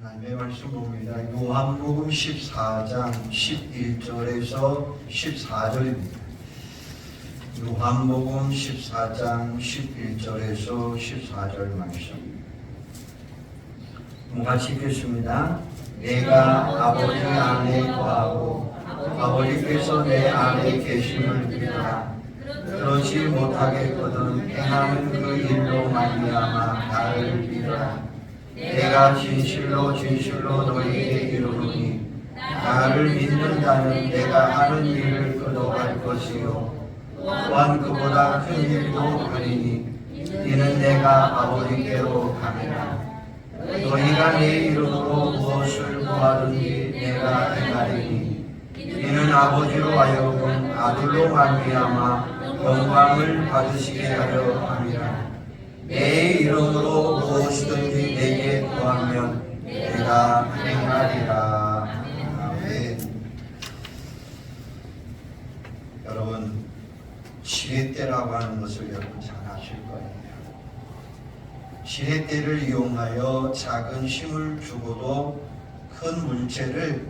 하나님의 말씀 봅니다. 요한복음 14장 11절에서 14절입니다. 요한복음 14장 11절에서 14절 말씀. 같이 읽겠습니다. 내가 아버지 안에 거하고 아버지께서 내 안에 계심을 믿으라. 그러지 못하겠거든 행하는 그 일로 말미암아 나를 믿으라. 내가 진실로 진실로 너희에게 이르노니 나를 믿는 자는 내가 하는 일을 그도 할 것이요 또한 그보다 큰 일도 하리니 이는 내가 아버지께로 가니라. 너희가 내 이름으로 무엇을 구하든지 내가 행하리니 이는 아버지로 하여금 아들로 말미암아 영광을 받으시게 하려 함이라. 내 이름으로 무엇이든지 내게 구하면 내가 행하리라. 아멘. 여러분, 지렛대라고 하는 것을 여러분 잘 아실 거예요. 지렛대를 이용하여 작은 힘을 주고도 큰 물체를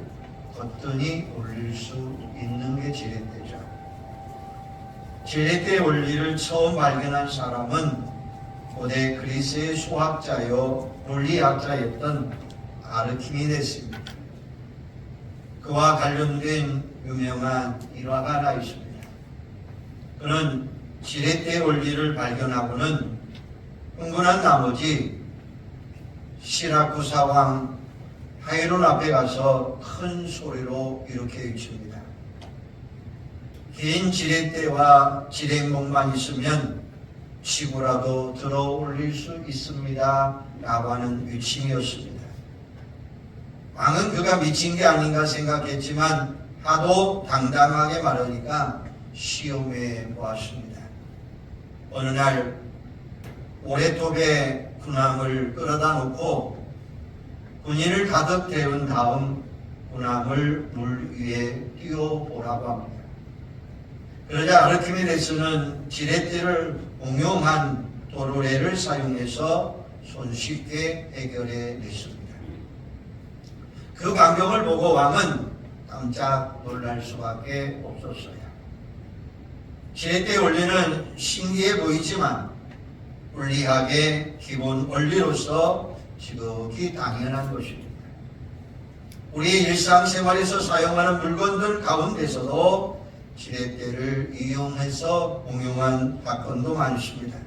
거뜬히 올릴 수 있는 게 지렛대죠. 지렛대의 원리를 처음 발견한 사람은 고대 그리스의 수학자요 물리학자였던 아르키미데스입니다. 그와 관련된 유명한 일화가 하나 있습니다. 그는 지렛대의 원리를 발견하고는 흥분한 나머지 시라쿠사 왕 하이론 앞에 가서 큰 소리로 이렇게 외칩니다. 긴 지렛대와 지렛목만 있으면 지구라도 들어 올릴 수 있습니다 라고 하는 위침이었습니다. 왕은 그가 미친 게 아닌가 생각했지만 하도 당당하게 말하니까 시험해 보았습니다. 어느 날 오랫동안 군함을 끌어다 놓고 군인을 가득 태운 다음 군함을 물 위에 띄워보라고 합니다. 그러자 아르키메데스는 지렛대를 응용한 도르래를 사용해서 손쉽게 해결해 냈습니다. 그 광경을 보고 왕은 깜짝 놀랄 수밖에 없었어요. 지렛대의 원리는 신기해 보이지만 물리학의 기본 원리로서 지극히 당연한 것입니다. 우리의 일상생활에서 사용하는 물건들 가운데서도 지렛대를 이용해서 응용한 사건도 많습니다.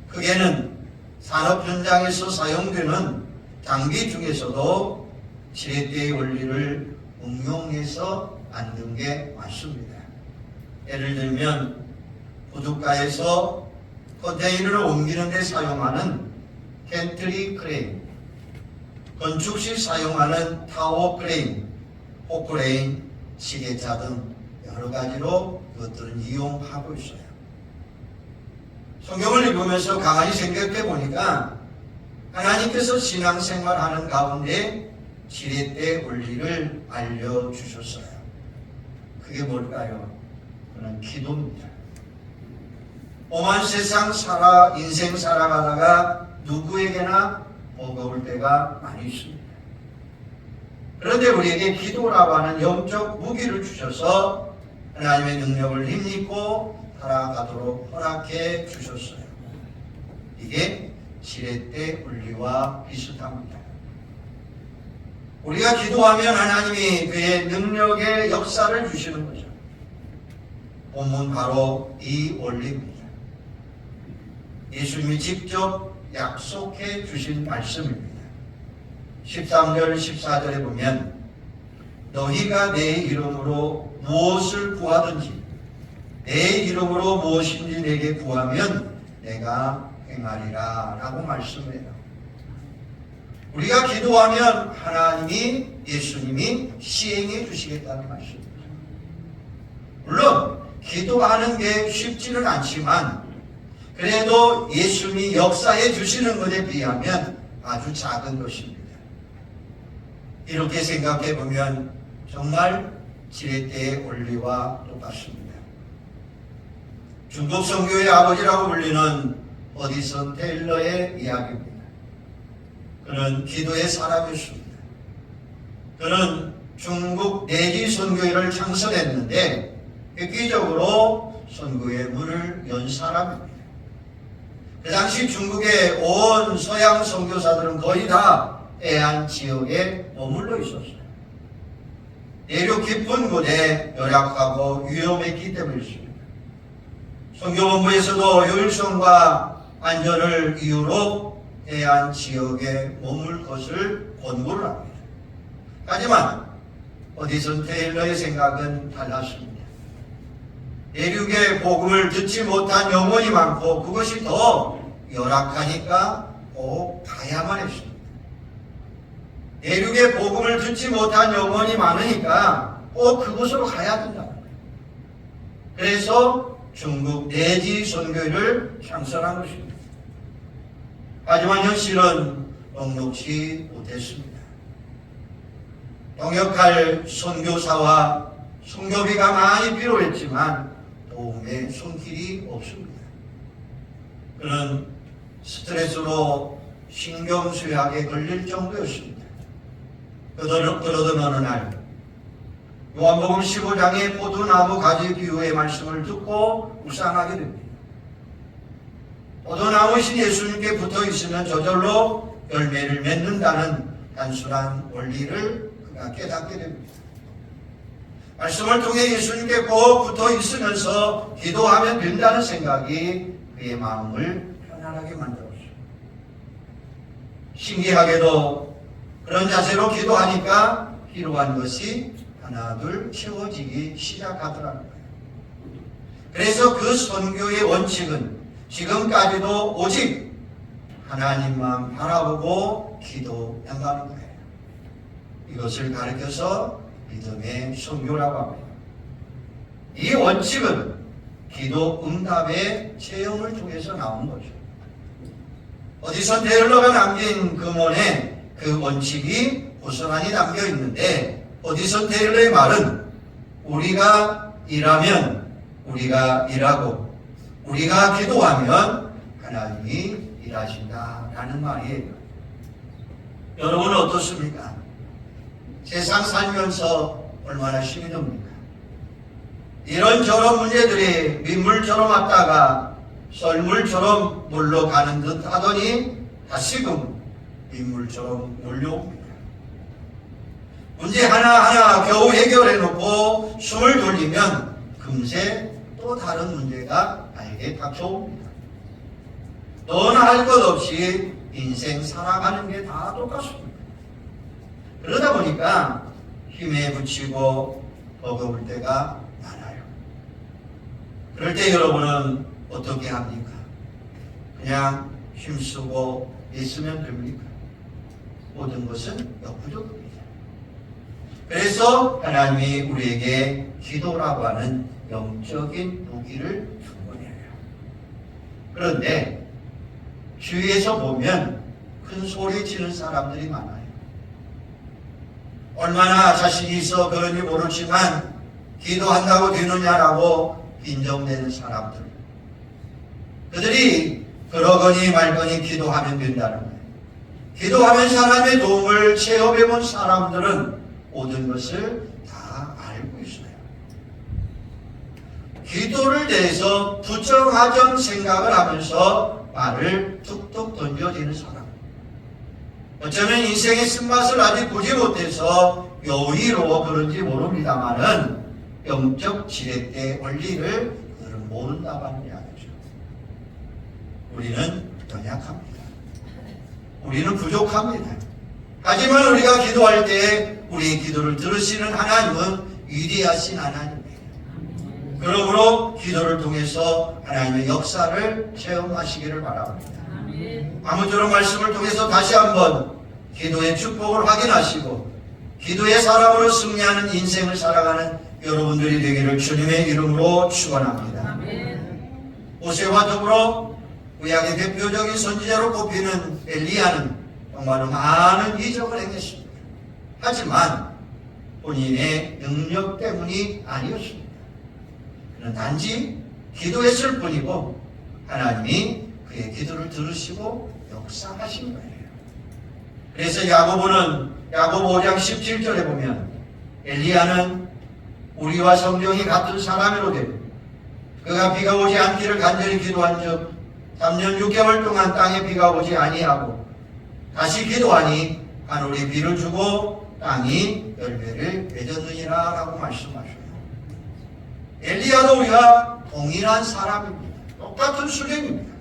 크게는 산업 현장에서 사용되는 장비 중에서도 지렛대의 원리를 응용해서 만든 게 많습니다. 예를 들면 부둣가에서 컨테이너를 옮기는 데 사용하는 캔트리 크레인, 건축 시 사용하는 타워 크레인, 포크레인, 지게차 등 여러 가지로 그것들은 이용하고 있어요. 성경을 읽으면서 가만히 생각해 보니까 하나님께서 신앙생활하는 가운데 지렛대 원리를 알려주셨어요. 그게 뭘까요? 그는 기도입니다. 오만 세상 인생 살아가다가 누구에게나 버거울 때가 많이 있습니다. 그런데 우리에게 기도라고 하는 영적 무기를 주셔서 하나님의 능력을 힘입고 살아가도록 허락해 주셨어요. 이게 지렛대 원리와 비슷합니다. 우리가 기도하면 하나님이 그의 능력의 역사를 주시는 거죠. 본문 바로 이 원리입니다. 예수님이 직접 약속해 주신 말씀입니다. 13절 14절에 보면 너희가 내 이름으로 무엇을 구하든지 내 이름으로 무엇인지 내게 구하면 내가 행하리라 라고 말씀해요. 우리가 기도하면 하나님이 예수님이 시행해 주시겠다는 말씀입니다. 물론 기도하는 게 쉽지는 않지만 그래도 예수님이 역사해 주시는 것에 비하면 아주 작은 것입니다. 이렇게 생각해 보면 정말 지렛대의 원리와 똑같습니다. 중국 선교의 아버지라고 불리는 어디선 테일러의 이야기입니다. 그는 기도의 사람이었습니다. 그는 중국 내지 선교회를 창설했는데 획기적으로 선교의 문을 연 사람입니다. 그 당시 중국의 온 서양 선교사들은 거의 다 해안 지역에 머물러 있었어요. 내륙 깊은 곳에 열악하고 위험했기 때문이었습니다. 선교본부에서도 효율성과 안전을 이유로 해안 지역에 머물 것을 권고를 합니다. 하지만 어디선 테일러의 생각은 달랐습니다. 내륙의 복음을 듣지 못한 영혼이 많고 그것이 더 열악하니까 꼭 가야만 했습니다. 내륙의 복음을 듣지 못한 영혼이 많으니까 꼭 그곳으로 가야 된다는 거예요. 그래서 중국 내지 선교회를 창설한 것입니다. 하지만 현실은 녹록지 못했습니다. 동역할 선교사와 선교비가 많이 필요했지만 도움의 손길이 없습니다. 그는 스트레스로 신경쇠약에 걸릴 정도였습니다. 그러던 어느 날 요한복음 15장의 포도나무 가지 비유의 말씀을 듣고 묵상하게 됩니다. 포도나무신 예수님께 붙어 있으면 저절로 열매를 맺는다는 단순한 원리를 그가 깨닫게 됩니다. 말씀을 통해 예수님께 꼭 붙어 있으면서 기도하면 된다는 생각이 그의 마음을 편안하게 만들었어요. 신기하게도 그런 자세로 기도하니까 필요한 것이 하나둘 채워지기 시작하더라는 거예요. 그래서 그 선교의 원칙은 지금까지도 오직 하나님만 바라보고 기도한다는 거예요. 이것을 가르쳐서 믿음의 선교라고 합니다. 이 원칙은 기도 응답의 체험을 통해서 나온 거죠. 어디선 테일러가 남긴 금원에 그 원칙이 고스란히 담겨 있는데 어디선 테일러의 말은 우리가 일하면 우리가 일하고 우리가 기도하면 하나님이 일하신다라는 말이에요. 여러분은 어떻습니까? 세상 살면서 얼마나 힘이 듭니까? 이런저런 문제들이 민물처럼 왔다가 썰물처럼 물러가는 듯 하더니 다시금 민물처럼 몰려옵니다. 문제 하나하나 겨우 해결해놓고 숨을 돌리면 금세 또 다른 문제가 나에게 닥쳐옵니다. 너나 할 것 없이 인생 살아가는 게 다 똑같습니다. 그러다 보니까 힘에 부치고 버거울 때가 많아요. 그럴 때 여러분은 어떻게 합니까? 그냥 힘쓰고 있으면 됩니까? 모든 것은 역부족입니다. 그래서 하나님이 우리에게 기도라고 하는 영적인 무기를 준 거예요. 그런데 주위에서 보면 큰 소리 치는 사람들이 많아요. 얼마나 자신이 있어 그런지 모르지만 기도한다고 되느냐라고 빈정대는 사람들. 그들이 그러거니 말거니 기도하면 된다는 거예요. 기도하면 사람의 도움을 체험해 본 사람들은 모든 것을 다 알고 있어요. 기도를 대해서 부정하정 생각을 하면서 말을 툭툭 던져지는 사람. 어쩌면 인생의 쓴맛을 아직 보지 못해서 여의로 그런지 모릅니다만은 영적 지렛대 원리를 그들은 모른다고 하는 이야기죠. 우리는 연약합니다. 우리는 부족합니다. 하지만 우리가 기도할 때 우리의 기도를 들으시는 하나님은 위대하신 하나님이에요. 그러므로 기도를 통해서 하나님의 역사를 체험하시기를 바랍니다. 아무쪼록 말씀을 통해서 다시 한번 기도의 축복을 확인하시고 기도의 사람으로 승리하는 인생을 살아가는 여러분들이 되기를 주님의 이름으로 축원합니다. 모세와 더불어 구약의 대표적인 선지자로 꼽히는 엘리야는 정말로 많은 이적을 행했습니다. 하지만 본인의 능력 때문이 아니었습니다. 그는 단지 기도했을 뿐이고 하나님이 그의 기도를 들으시고 역사하신 거예요. 그래서 야고보는 야고보 5장 17절에 보면 엘리야는 우리와 성경이 같은 사람으로 되고 그가 비가 오지 않기를 간절히 기도한 즉 3년 6개월 동안 땅에 비가 오지 아니하고 다시 기도하니 하늘이 비를 주고 땅이 열매를 맺었느니라 라고 말씀하셔요. 엘리야도 우리가 동일한 사람입니다. 똑같은 수령입니다.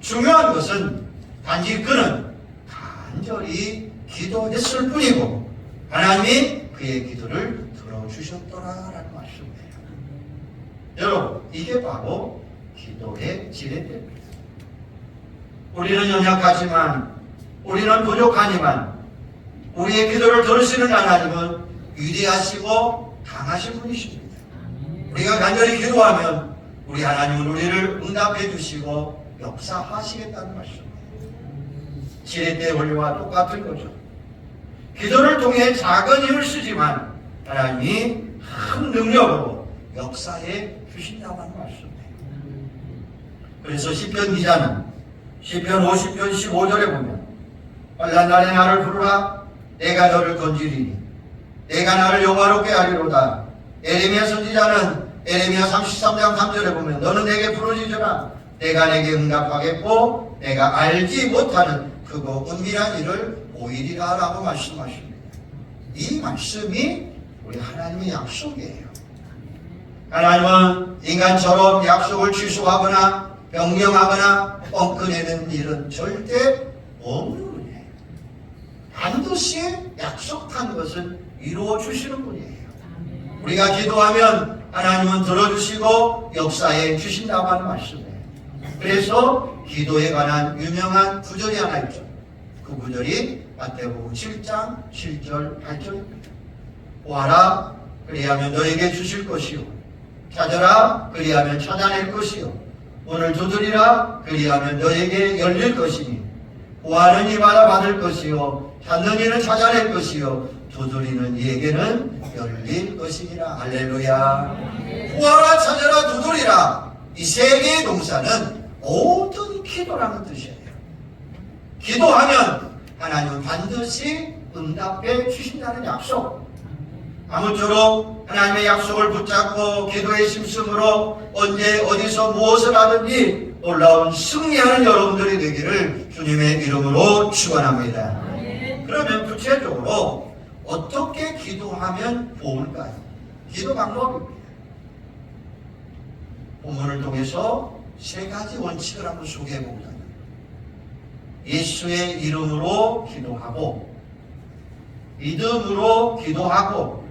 중요한 것은 단지 그는 간절히 기도했을 뿐이고 하나님이 그의 기도를 들어주셨더라라는 말씀이에요. 여러분, 이게 바로 기도의 지렛대입니다. 우리는 연약하지만, 우리는 부족하지만 우리의 기도를 들으시는 하나님은 위대하시고 강하신 분이십니다. 우리가 간절히 기도하면 우리 하나님은 우리를 응답해 주시고 역사하시겠다는 말씀입니다. 지렛대 원리와 똑같은 거죠. 기도를 통해 작은 힘을 쓰지만 하나님이 큰 능력으로 역사해 주신다는 말씀이에요. 그래서 시편 기자는 시편 50편 15절에 보면 빨간 날에 나를 부르라 내가 너를 건지리니 내가 나를 영화롭게 하리로다. 에레미야 선지자는 에레미야 33장 3절에 보면 너는 내게 부르짖으라 내가 내게 응답하겠고 내가 알지 못하는 크고 은밀한 일을 보이리라 라고 말씀하십니다. 이 말씀이 우리 하나님의 약속이에요. 하나님은 인간처럼 약속을 취소하거나 변경하거나 뻥커내는 일은 절대 없는 분이에요. 반드시 약속한 것은 이루어 주시는 분이에요. 우리가 기도하면 하나님은 들어주시고 역사해 주신다고 하는 말씀이에요. 그래서 기도에 관한 유명한 구절이 하나 있죠. 그 구절이 마태복음 7장 7절 8절입니다. 구하라 그리하면 너에게 주실 것이요 찾아라 그리하면 찾아낼 것이요 문을 두드리라 그리하면 너에게 열릴 것이니 구하는 이마다 받을 것이요 찾는 이는 찾아낼 것이요 두드리는 이에게는 열릴 것이니라. 할렐루야. 구하라 찾아라 두드리라 이 세 개의 동사는 모든 기도라는 뜻이에요. 기도하면 하나님은 반드시 응답해 주신다는 약속. 아무쪼록 하나님의 약속을 붙잡고 기도의 심씀으로 언제 어디서 무엇을 하든지 놀라운 승리하는 여러분들이 되기를 주님의 이름으로 축원합니다. 그러면 구체적으로 어떻게 기도하면 좋을까요? 기도 방법입니다. 본문을 통해서 세 가지 원칙을 한번 소개해 보고자 합니다. 예수의 이름으로 기도하고 믿음으로 기도하고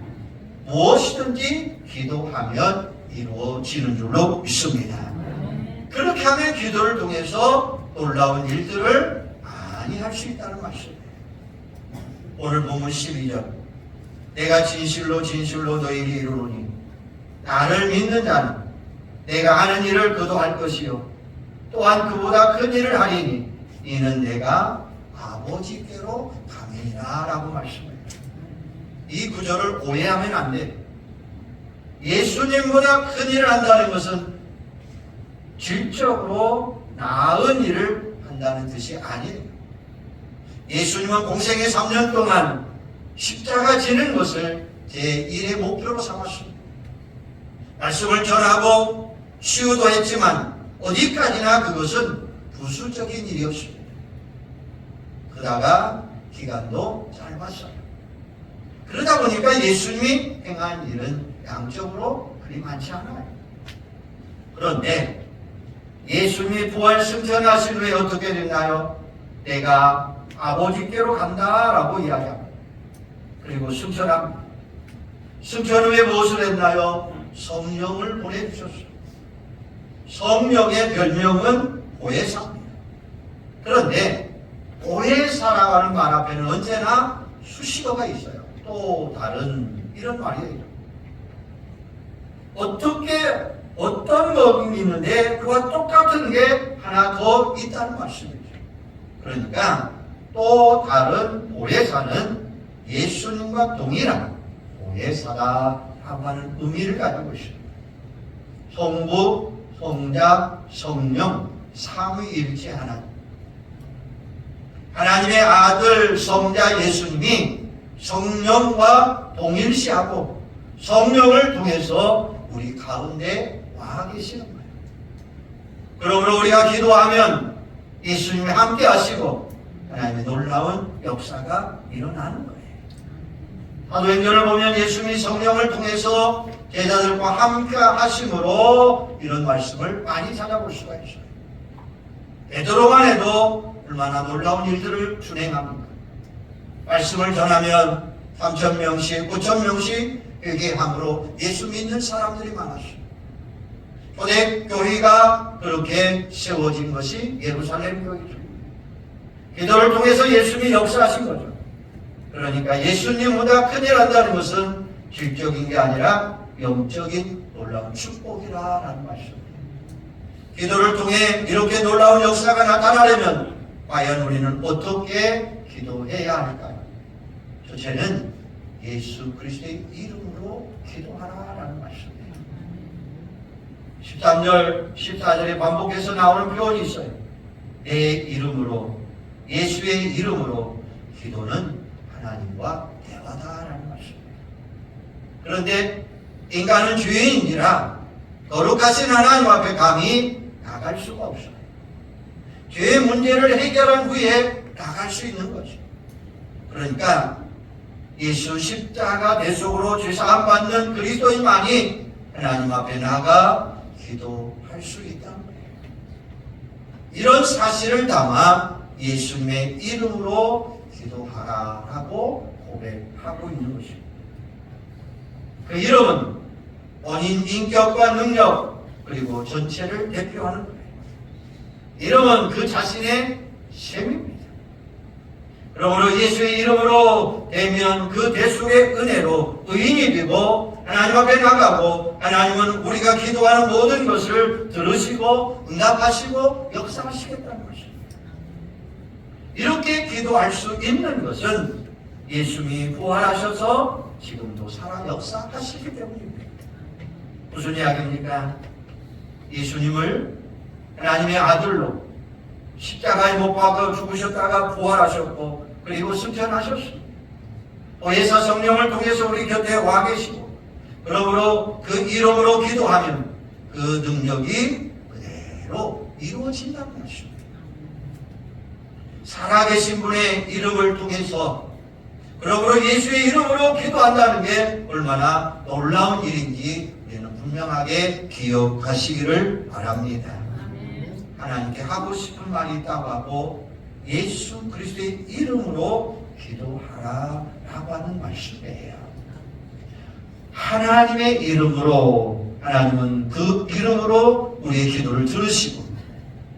무엇이든지 기도하면 이루어지는 줄로 믿습니다. 그렇게 하면 기도를 통해서 놀라운 일들을 많이 할 수 있다는 말씀이에요. 오늘 본문 12절 내가 진실로 진실로 너희에게 이르노니 나를 믿는 자는 내가 하는 일을 그도 할 것이요 또한 그보다 큰 일을 하리니 이는 내가 아버지께로 가느니라 라고 말씀해요. 이 구절을 오해하면 안 돼요. 예수님보다 큰 일을 한다는 것은 질적으로 나은 일을 한다는 뜻이 아니에요. 예수님은 공생의 3년 동안 십자가 지는 것을 제1의 목표로 삼았습니다. 말씀을 전하고 치유도 했지만 어디까지나 그것은 부수적인 일이었습니다. 그러다가 기간도 짧았어요. 그러다 보니까 예수님이 행한 일은 양적으로 그리 많지 않아요. 그런데 예수님이 부활 승천하신 후에 어떻게 됐나요? 내가 아버지께로 간다라고 이야기합니다. 그리고 승천합니다. 승천 후에 무엇을 했나요? 성령을 보내주셨어요. 성령의 별명은 보혜사입니다. 그런데 보혜사라고 하는 말 앞에는 언제나 수식어가 있어요. 또 다른 이런 말이에요. 어떤 것이 있는데 그와 똑같은 게 하나 더 있다는 말씀이죠. 그러니까 또 다른 보혜사는 예수님과 동일한 보혜사다라고 하는 의미를 가지고 있습니다. 성부, 성자, 성령, 삼위일체 하나님. 하나님의 아들 성자 예수님이 성령과 동일시하고 성령을 통해서 우리 가운데 와 계시는 거예요. 그러므로 우리가 기도하면 예수님이 함께 하시고 하나님의 놀라운 역사가 일어나는 거예요. 사도행전을 보면 예수님이 성령을 통해서 제자들과 함께 하심으로 이런 말씀을 많이 찾아볼 수가 있어요. 베드로만 해도 얼마나 놀라운 일들을 준행합니까? 말씀을 전하면 3,000명씩 5,000명씩 회개함으로 예수 믿는 사람들이 많았어요. 초대교회가 그렇게 세워진 것이 예루살렘 교회죠. 기도를 통해서 예수님이 역사하신 거죠. 그러니까 예수님보다 큰일 한다는 것은 질적인 게 아니라 영적인 놀라운 축복이라는 말씀이에요. 기도를 통해 이렇게 놀라운 역사가 나타나려면 과연 우리는 어떻게 기도해야 할까요? 첫째는 예수 그리스도의 이름으로 기도하라라는 말씀이에요. 13절, 14절에 반복해서 나오는 표현이 있어요. 내 이름으로, 예수의 이름으로 기도는 하나님과 대화다라는 말씀이에요. 그런데 인간은 죄인이라 거룩하신 하나님 앞에 감히 나갈 수가 없어요. 죄의 문제를 해결한 후에 나갈 수 있는 거죠. 그러니까 예수 십자가 대속으로 죄사함 받는 그리스도인만이 하나님 앞에 나가 기도할 수 있다는 거예요. 이런 사실을 담아 예수님의 이름으로 기도하라라고 고백하고 있는 것입니다. 그 이름은 본인 인격과 능력 그리고 전체를 대표하는 거예요. 이름은 그 자신의 셈입니다. 그러므로 예수의 이름으로 되면 그 대속의 은혜로 의인이 되고 하나님 앞에 나가고 하나님은 우리가 기도하는 모든 것을 들으시고 응답하시고 역사하시겠다는 것입니다. 이렇게 기도할 수 있는 것은 예수님이 부활하셔서 지금도 살아 역사하시기 때문입니다. 무슨 이야기입니까? 예수님을 하나님의 아들로 십자가에 못 박아 죽으셨다가 부활하셨고 그리고 승천하셨습니다. 보혜사 성령을 통해서 우리 곁에 와 계시고 그러므로 그 이름으로 기도하면 그 능력이 그대로 이루어진다는 것입니다. 살아계신 분의 이름을 통해서 그러므로 예수의 이름으로 기도한다는 게 얼마나 놀라운 일인지 우리는 분명하게 기억하시기를 바랍니다. 하나님께 하고 싶은 말이 있다고 하고 예수 그리스도의 이름으로 기도하라라고 하는 말씀이에요. 하나님의 이름으로 하나님은 그 이름으로 우리의 기도를 들으시고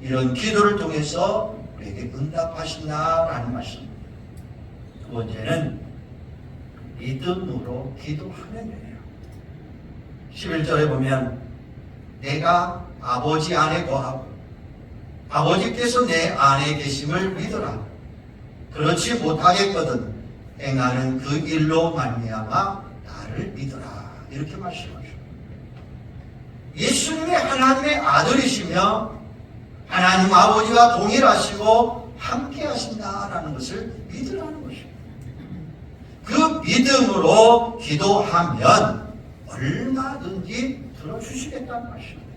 이런 기도를 통해서 우리에게 응답하신다라는 말씀입니다. 두 번째는 믿음으로 기도하면 돼요. 11절에 보면 내가 아버지 안에 거하고 아버지께서 내 안에 계심을 믿어라. 그렇지 못하겠거든 행하는 그 일로 말미암아 나를 믿어라. 이렇게 말씀하죠. 예수님이 하나님의 아들이시며 하나님 아버지와 동일하시고 함께 하신다라는 것을 믿으라는 것입니다. 그 믿음으로 기도하면 얼마든지 들어주시겠다는 것입니다.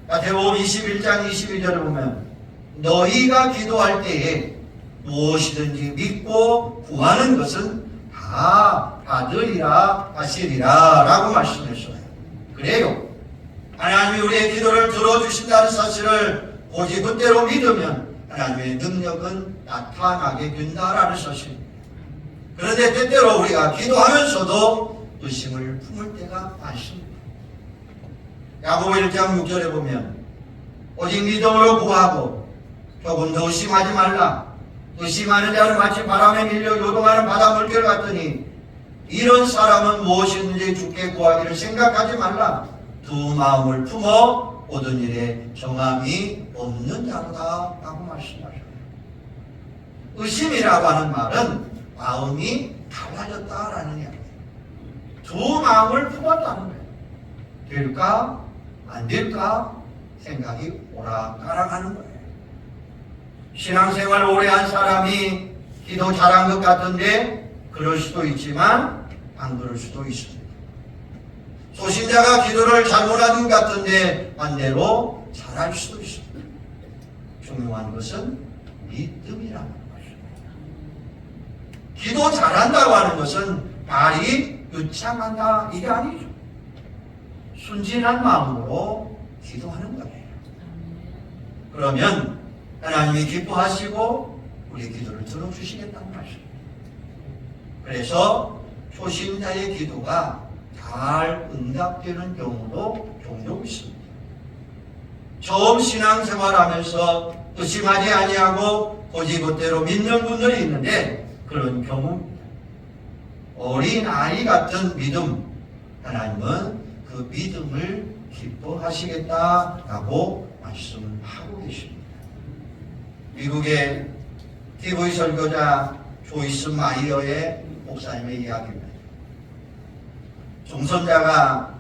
마태복음 21장 22절을 보면 너희가 기도할 때에 무엇이든지 믿고 구하는 것은 다 받으리라 하시리라 라고 말씀했어요. 그래요. 하나님이 우리의 기도를 들어주신다는 사실을 오직 그대로 믿으면 하나님의 능력은 나타나게 된다라는 사실입니다. 그런데 때때로 우리가 기도하면서도 의심을 품을 때가 많습니다. 야고보 1장 6절에 보면 오직 믿음으로 구하고 조금 더 의심하지 말라. 의심하는 자는 마치 바람에 밀려 요동하는 바다 물결 같더니 이런 사람은 무엇이든지 주께 구하기를 생각하지 말라. 두 마음을 품어 모든 일에 정함이 없는 자로다 라고 말씀하셔요. 의심이라고 하는 말은 마음이 달라졌다라는 이야기예요. 두 마음을 품었다는 거예요. 될까? 안 될까? 생각이 오락가락하는 거예요. 신앙생활 오래 한 사람이 기도 잘한 것 같은데 그럴 수도 있지만 안 그럴 수도 있습니다. 소신자가 기도를 잘못한 것 같은데 반대로 잘할 수도 있습니다. 중요한 것은 믿음이라는 것입니다. 기도 잘한다고 하는 것은 말이 유창한다 이게 아니죠. 순진한 마음으로 기도하는 거예요. 그러면 하나님이 기뻐하시고 우리의 기도를 들어주시겠다는 말씀입니다. 그래서 초신자의 기도가 잘 응답되는 경우도 종종 있습니다. 처음 신앙생활하면서 의심하지 아니하고 고지것대로 믿는 분들이 있는데 그런 경우입니다. 어린 아이 같은 믿음, 하나님은 그 믿음을 기뻐하시겠다라고 말씀을 하고 계십니다. 미국의 TV 설교자 조이스 마이어의 목사님의 이야기입니다. 중선자가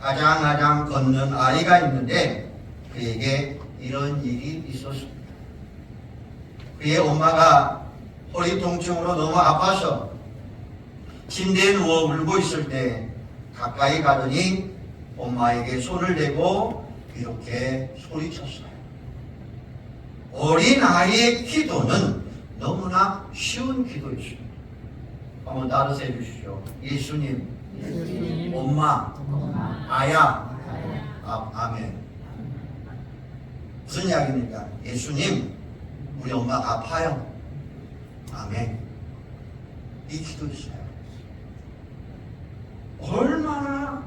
아장아장 걷는 아이가 있는데 그에게 이런 일이 있었습니다. 그의 엄마가 허리 통증으로 너무 아파서 침대에 누워 울고 있을 때 가까이 가더니 엄마에게 손을 대고 이렇게 소리쳤어요. 어린 아이의 기도는 너무나 쉬운 기도였습니다. 한번 따라서 해주시죠. 예수님, 엄마, 아야, 아멘. 무슨 이야기입니까? 예수님, 우리 엄마가 아파요. 아멘. 이 기도였어요. 얼마나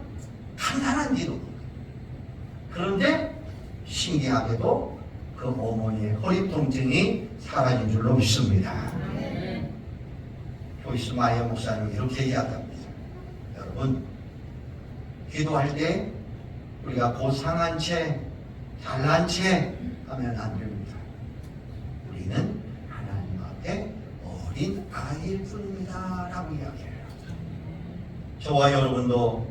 간단한 기도입니까? 그런데 신기하게도 그 어머니의 허리 통증이 사라진 줄로 믿습니다. 조이스 마이어 목사님은 이렇게 얘기한답니다. 여러분, 기도할 때 우리가 고상한 채, 잘난 채 하면 안 됩니다. 우리는 하나님 앞에 어린 아이일 뿐입니다. 라고 이야기해요. 저와 여러분도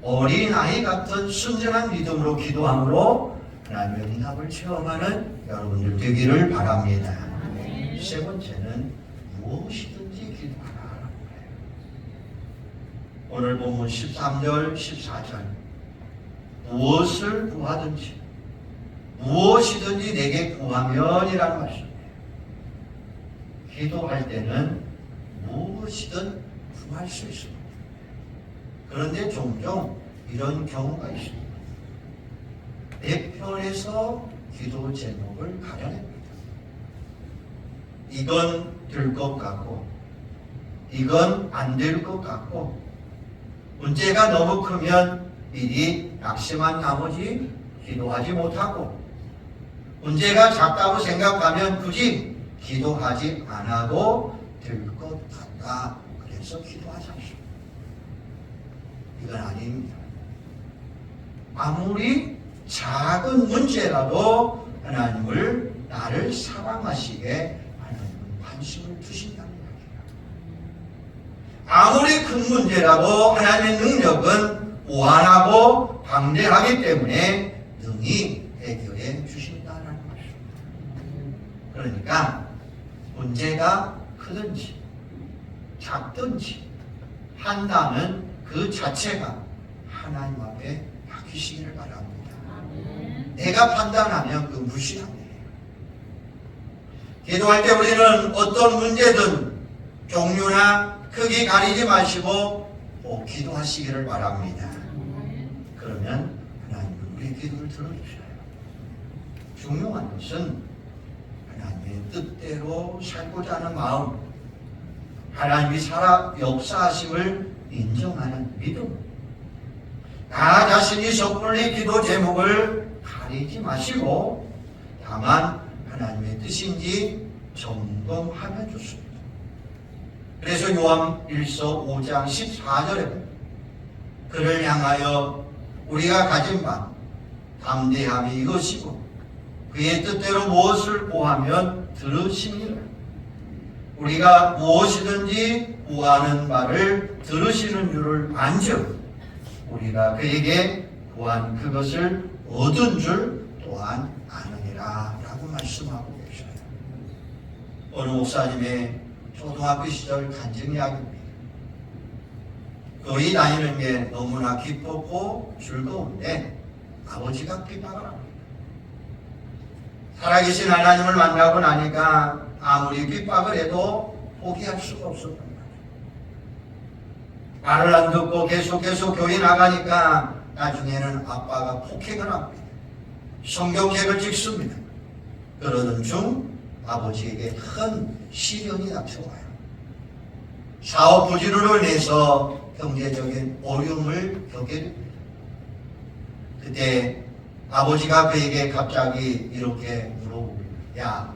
어린 아이 같은 순전한 믿음으로 기도함으로 하나님의 응답을 체험하는 여러분들 되기를 바랍니다. 세 번째는 무엇이든지 기도하라라고 해요. 오늘 본문 13절, 14절 무엇을 구하든지 무엇이든지 내게 구하면이라는 말씀이에요. 기도할 때는 무엇이든 구할 수 있습니다. 그런데 종종 이런 경우가 있습니다. 내 편에서 기도 제목을 가려냅니다. 이건 될 것 같고 이건 안 될 것 같고 문제가 너무 크면 미리 낙심한 나머지 기도하지 못하고 문제가 작다고 생각하면 굳이 기도하지 않아도 될 것 같다. 그래서 기도하지 않습니다. 이건 아닙니다. 아무리 작은 문제라도 하나님을 나를 사랑하시게 하나님은 관심을 두신다는 이야기예요. 아무리 큰 문제라도 하나님의 능력은 무한하고 방대하기 때문에 능히 해결해 주신다는 것입니다. 그러니까 문제가 크든지 작든지 한다는 그 자체가 하나님 앞에 맡기시기를 바랍니다. 내가 판단하면 그 무시합니다. 기도할 때 우리는 어떤 문제든 종류나 크기 가리지 마시고 꼭 기도하시기를 바랍니다. 그러면 하나님은 우리의 기도를 들어주셔요. 중요한 것은 하나님의 뜻대로 살고자 하는 마음, 하나님이 살아 역사하심을 인정하는 믿음, 나 자신이 섣불리 기도 제목을 가리지 마시고 다만 하나님의 뜻인지 점검하면 좋습니다. 그래서 요한 1서 5장 14절에 그를 향하여 우리가 가진 바 담대함이 이것이고 그의 뜻대로 무엇을 구하면 들으시니라. 우리가 무엇이든지 구하는 바를 들으시는 줄을 안즉 우리가 그에게 구한 그것을 얻은 줄 또한 아느니라 라고 말씀하고 계셔요. 어느 목사님의 초등학교 시절 간증 이야기입니다. 교회 다니는 게 너무나 기뻤고 즐거운데 아버지가 핍박을 합니다. 살아계신 하나님을 만나고 나니까 아무리 핍박을 해도 포기할 수가 없었단 말이에요. 말을 안 듣고 계속 교회 나가니까 나중에는 아빠가 폭행을 합니다. 성경책을 찍습니다. 그러던 중 아버지에게 큰 시련이 닥쳐와요. 사업 부진으로 인해서 경제적인 어려움을 겪게 됩니다. 그때 아버지가 그에게 갑자기 이렇게 물어봅니다. 야,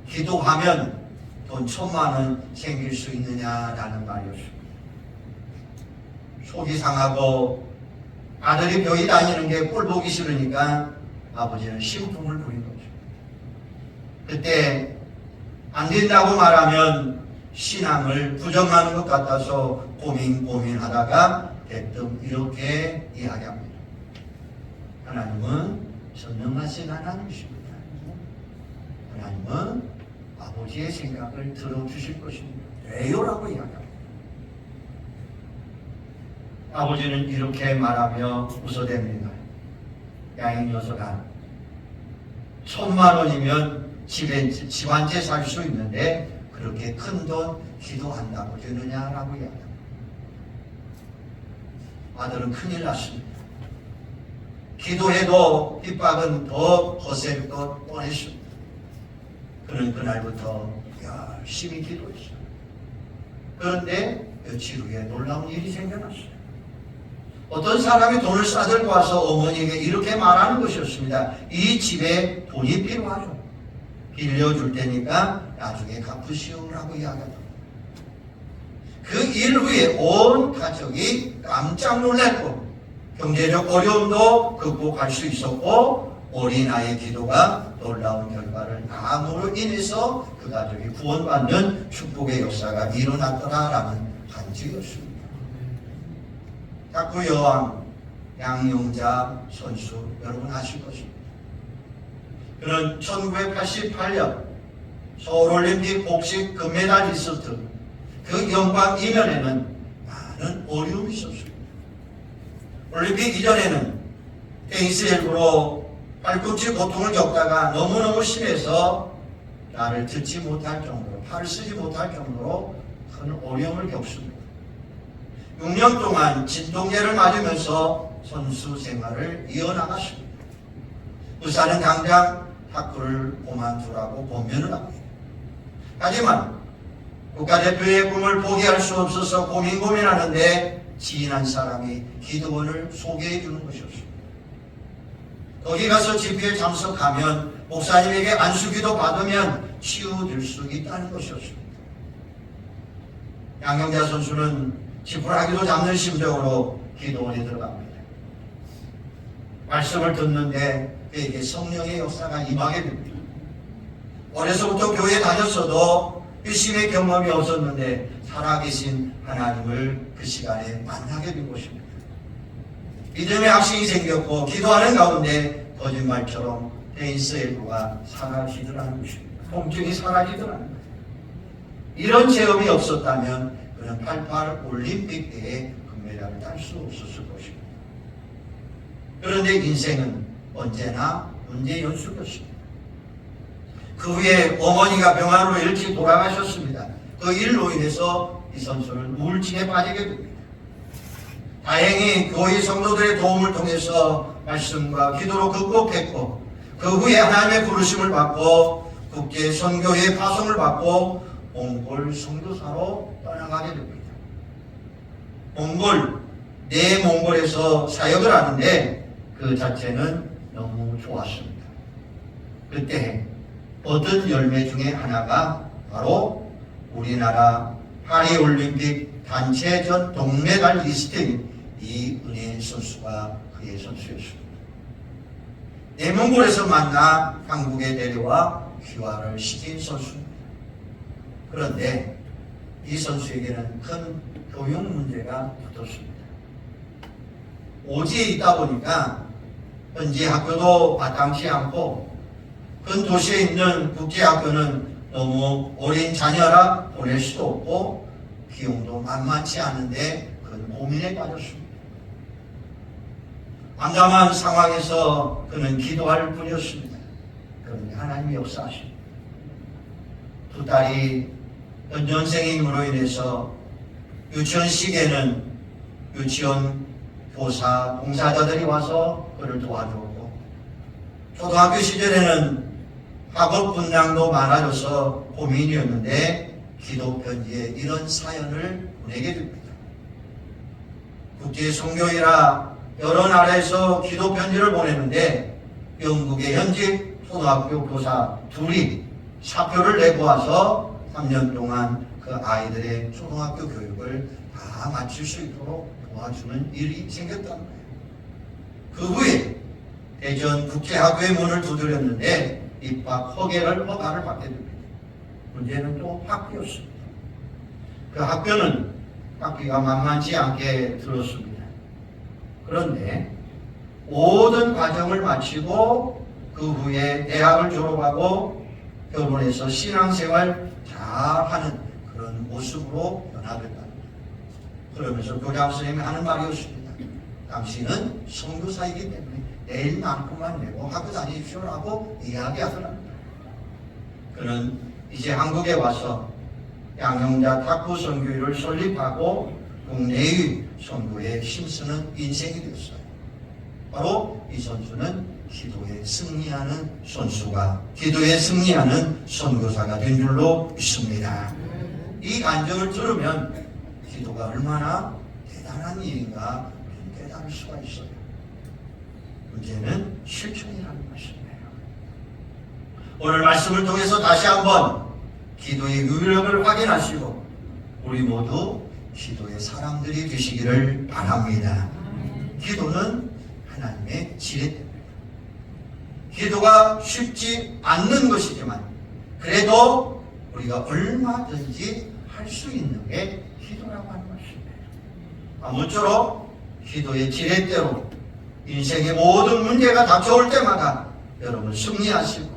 기도하면 돈 1,000만 원 생길 수 있느냐라는 말이었습니다. 속이 상하고 아들이 교회 다니는 게 꼴 보기 싫으니까 아버지는 심풍을 부린 거죠. 그때 안 된다고 말하면 신앙을 부정하는 것 같아서 고민하다가 대뜸 이렇게 이야기합니다. 하나님은 전능하신 하나님이십니다. 하나님은 아버지의 생각을 들어주실 것입니다. 왜요라고 이야기합니다. 아버지는 이렇게 말하며 웃어댑니다. 야, 이 녀석아, 1,000만 원이면 집 한 채 살 수 있는데 그렇게 큰 돈 기도한다고 되느냐라고 이야기합니다. 아들은 큰일 났습니다. 기도해도 핍박은 더 거셀 것 뻔했습니다. 그는 그날부터 열심히 기도했어요. 그런데 며칠 후에 놀라운 일이 생겨났어요. 어떤 사람이 돈을 싸들고 와서 어머니에게 이렇게 말하는 것이었습니다. 이 집에 돈이 필요하죠. 빌려줄 테니까 나중에 갚으시오라고 이야기합니다. 그 일 후에 온 가족이 깜짝 놀랐고 경제적 어려움도 극복할 수 있었고 어린아이의 기도가 놀라운 결과를 남으로 인해서 그 가족이 구원받는 축복의 역사가 일어났더라라는 간증이었습니다. 탁구 여왕 양용자 선수 여러분 아실 것입니다. 그는 1988년 서울올림픽 복식 금메달리스트 그 영광 이면에는 많은 어려움이 있었습니다. 올림픽 이전에는 테니스 엘보로 팔꿈치 고통을 겪다가 너무너무 심해서 나를 듣지 못할 정도로 팔을 쓰지 못할 정도로 큰 어려움을 겪습니다. 6년 동안 진통제를 맞으면서 선수 생활을 이어나갔습니다. 의사는 당장 탁구를 그만두라고 권면을 합니다. 하지만 국가대표의 꿈을 포기할 수 없어서 고민하는데 지인 한 사람이 기도원을 소개해 주는 것이었습니다. 거기 가서 집회에 참석하면 목사님에게 안수기도 받으면 치유될 수 있다는 것이었습니다. 양경자 선수는 지푸라기도 잡는 심정으로 기도원에 들어갑니다. 말씀을 듣는데 그에게 성령의 역사가 임하게 됩니다. 어려서부터 교회에 다녔어도 일심의 경험이 없었는데 살아계신 하나님을 그 시간에 만나게 된 것입니다. 믿음의 확신이 생겼고 기도하는 가운데 거짓말처럼 테니스 엘보가 사라지더라는 것입니다. 통증이 사라지더라는 거예요. 이런 체험이 없었다면 그는 88 올림픽 때에 금메달을 딸 수 없었을 것입니다. 그런데 인생은 언제나 문제 연속이었습니다. 그 후에 어머니가 병환으로 일찍 돌아가셨습니다. 그 일로 인해서 이 선수는 우울증에 빠지게 됩니다. 다행히 교회 성도들의 도움을 통해서 말씀과 기도로 극복했고 그 후에 하나님의 부르심을 받고 국제 선교회 파송을 받고 몽골 선교사로 떠나가게 됩니다. 몽골에서 사역을 하는데 그 자체는 너무 좋았습니다. 그때 얻은 열매 중에 하나가 바로 우리나라 파리올림픽 단체전 동메달리스트인 이은혜 선수가 그의 선수였습니다. 내몽골에서 만나 한국에 내려와 귀화를 시킨 선수입니다. 그런데 이 선수에게는 큰 교육 문제가 붙었습니다. 오지에 있다 보니까 현지 학교도 마땅치 않고 큰 도시에 있는 국제학교는 너무 어린 자녀라 보낼 수도 없고 비용도 만만치 않은데 그는 고민에 빠졌습니다. 암담한 상황에서 그는 기도할 뿐이었습니다. 그런데 하나님이 역사하십니다. 두 딸이 연년생임으로 인해서 유치원 시기에는 유치원 교사, 봉사자들이 와서 그를 도와주었고, 초등학교 시절에는 학업 분량도 많아져서 고민이었는데 기도 편지에 이런 사연을 보내게 됩니다. 국제 선교이라 여러 나라에서 기도 편지를 보내는데 영국의 현직 초등학교 교사 둘이 사표를 내고 와서 3년 동안 그 아이들의 초등학교 교육을 다 마칠 수 있도록 도와주는 일이 생겼다는 거예요. 그 후에 대전 국제학교의 문을 두드렸는데 입학 허가를 받게 됩니다. 문제는 또 학비였습니다. 그 학교는 학비가 만만치 않게 들었습니다. 그런데 모든 과정을 마치고 그 후에 대학을 졸업하고 결혼해서 신앙생활 잘하는 그런 모습으로 변화됐다. 그러면서 교장 선생님이 하는 말이었습니다. 당신은 선교사이기 때문에 내일만큼만 내고 학교 다니십시오라고 이야기하더랍니다. 그는 이제 한국에 와서 양형자 탁구 선교회를 설립하고 국내의 선교에 힘쓰는 인생이 됐어요. 바로 이 선수는 기도에 승리하는 선교사가 된 줄로 믿습니다. 이 간증을 들으면 기도가 얼마나 대단한 일인가 깨달을 수가 있어요. 문제는 실천이라는 것이에요. 오늘 말씀을 통해서 다시 한번 기도의 유력을 확인하시고 우리 모두 기도의 사람들이 되시기를 바랍니다. 기도는 하나님의 지혜입니다. 기도가 쉽지 않는 것이지만 그래도 우리가 얼마든지 할 수 있는 게 기도라고 하는 것입니다. 아무쪼록 기도의 지혜대로 인생의 모든 문제가 닥쳐올 때마다 여러분 승리하시고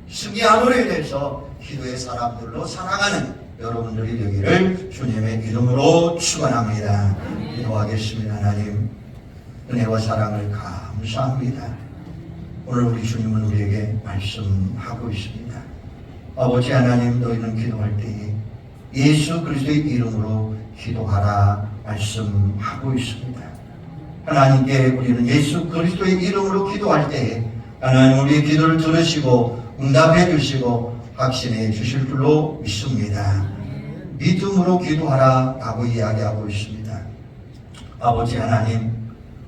승리함으로 인해서 기도의 사람들로 살아가는 여러분들이 되기를 주님의 이름으로 축원합니다. 기도하겠습니다. 하나님 은혜와 사랑을 감사합니다. 오늘 우리 주님은 우리에게 말씀하고 있습니다. 아버지 하나님, 너희는 기도할 때에 예수 그리스도의 이름으로 기도하라 말씀하고 있습니다. 하나님께 우리는 예수 그리스도의 이름으로 기도할 때에 하나님 우리의 기도를 들으시고 응답해 주시고 확신해 주실 줄로 믿습니다. 믿음으로 기도하라 라고 이야기하고 있습니다. 아버지 하나님,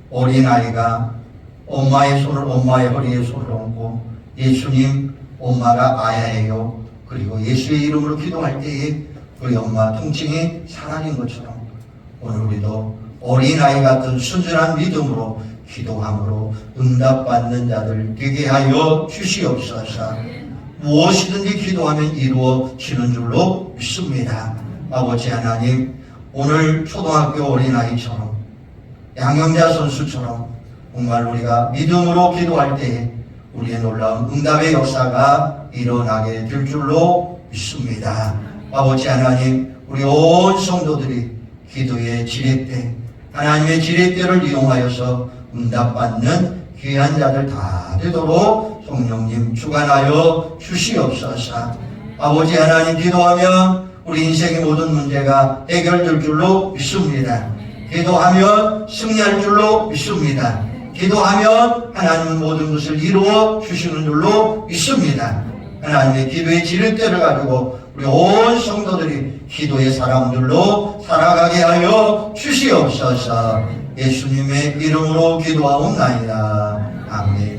어린아이가 엄마의 허리에 손을 얹고 예수님 엄마가 아야예요. 그리고 예수의 이름으로 기도할 때에 우리 엄마 통증이 사라진 것처럼 오늘 우리도 어린아이 같은 순전한 믿음으로 기도함으로 응답받는 자들 되게 하여 주시옵소서. 무엇이든지 기도하면 이루어지는 줄로 믿습니다. 아버지 하나님, 오늘 초등학교 어린아이처럼 양형자 선수처럼 정말 우리가 믿음으로 기도할 때 우리의 놀라운 응답의 역사가 일어나게 될 줄로 믿습니다. 아버지 하나님, 우리 온 성도들이 기도의 지렛대, 하나님의 지렛대를 이용하여서 응답받는 귀한 자들 다 되도록 성령님 주관하여 주시옵소서. 아버지 하나님, 기도하면 우리 인생의 모든 문제가 해결될 줄로 믿습니다. 기도하면 승리할 줄로 믿습니다. 기도하면 하나님은 모든 것을 이루어 주시는 줄로 믿습니다. 하나님의 기도의 지렛대를 가지고 우리 온 성도들이 기도의 사람들로 살아가게 하여 주시옵소서. 예수님의 이름으로 기도하옵나이다. 아멘.